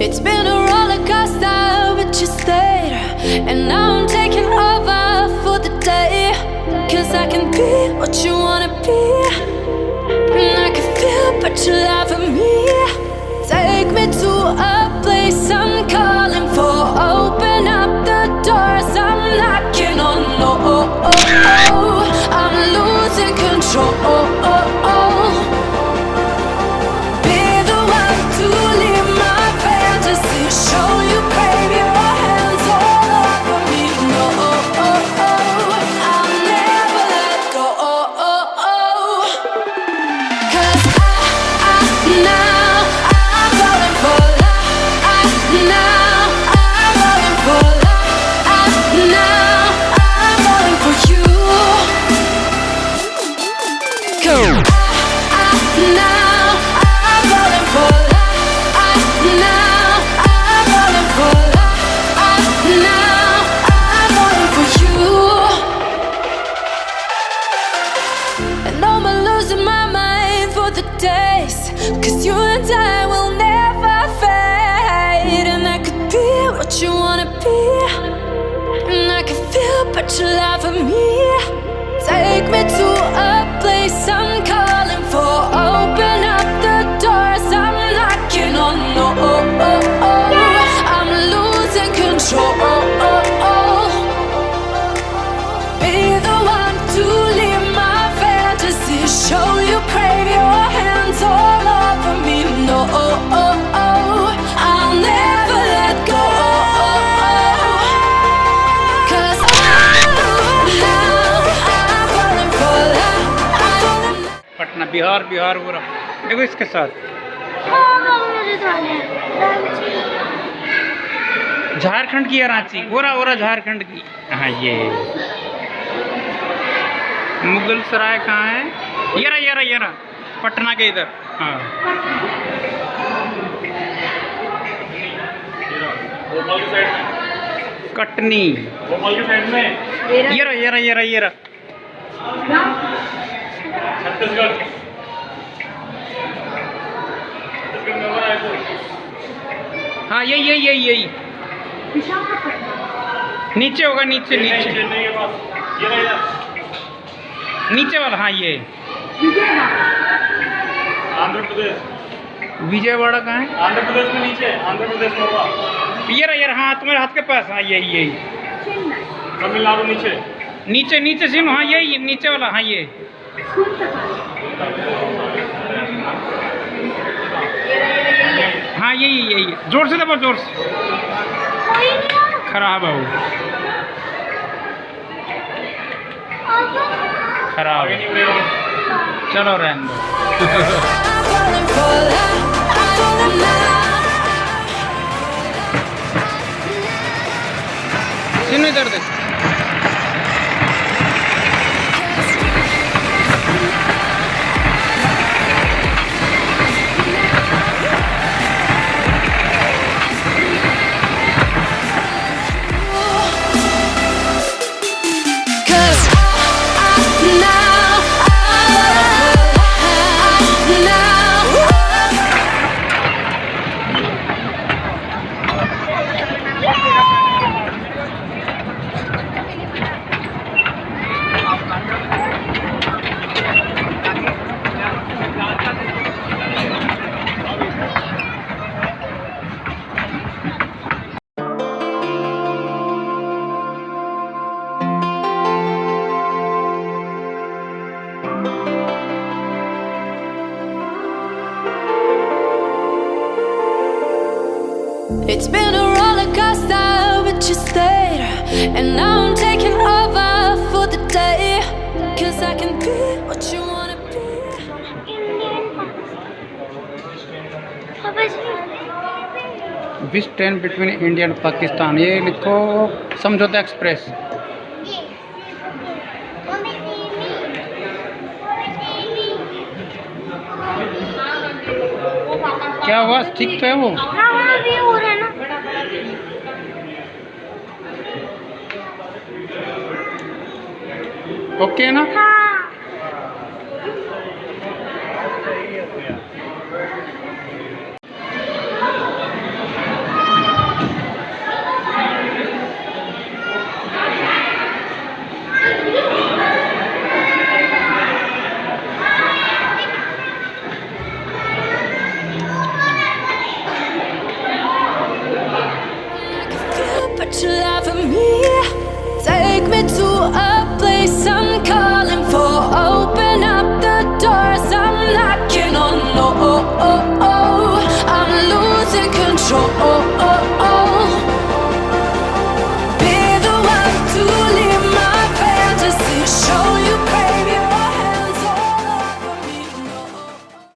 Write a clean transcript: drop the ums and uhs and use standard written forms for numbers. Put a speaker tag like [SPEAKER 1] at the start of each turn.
[SPEAKER 1] It's been a roller coaster, but you stayed. And now I'm taking over for the day. Cause I can be what you wanna be. And I can feel but you love me. Take me to a place I'm calling for. Open up the doors I'm knocking on. I'm losing control. Be the one to leave my fantasy. Show you crave your hands all over me. No, I'll never let go. Cause now I'm falling for love. Now I'm falling for love. Now I'm falling for you. Now I'm falling for love. Now I'm falling for love. Now I'm falling for you. And I'm losing my mind for the days. Cause you and I will never fade. And I could be what you wanna be. And I can feel but you love me. Take me to a place I'm calling for. Open up the doors I'm knocking on. I'm losing control. Be the one to leave my fantasy. Show you crave your hands all over me. No, I'll never let go. Cause
[SPEAKER 2] Patna Bihar Bihar पूरा देखो इसके साथ झारखंड की है रांची ओरा ओरा झारखंड की। हाँ ये मुगल सराय कहाँ है? येरा येरा येरा पटना के इधर। हाँ कटनी येरा येरा येरा येरा हाँ यही नीचे होगा नीचे नीचे वाला। हाँ ये
[SPEAKER 3] आंध्र प्रदेश
[SPEAKER 2] विजयवाड़ा कहाँ है?
[SPEAKER 3] आंध्र प्रदेश में नीचे आंध्र प्रदेश में होगा।
[SPEAKER 2] ये रहा। हाँ तुम्हारे हाथ के पास। हाँ यही
[SPEAKER 3] तमिलनाडु नीचे
[SPEAKER 2] सिम। हाँ यही नीचे वाला। हाँ ये हाँ यही जोर से दबा जोर से। खराब है वो खराब है। चलो रहने दो। सुनो इधर देख।
[SPEAKER 1] It's been a roller coaster, but you stayed. And now I'm taking over for the day. Cause I can be what you wanna be.
[SPEAKER 2] Which train between India and Pakistan? ये लिखो समझौता एक्सप्रेस। क्या हुआ? ठीक तो है वो। Okay ना?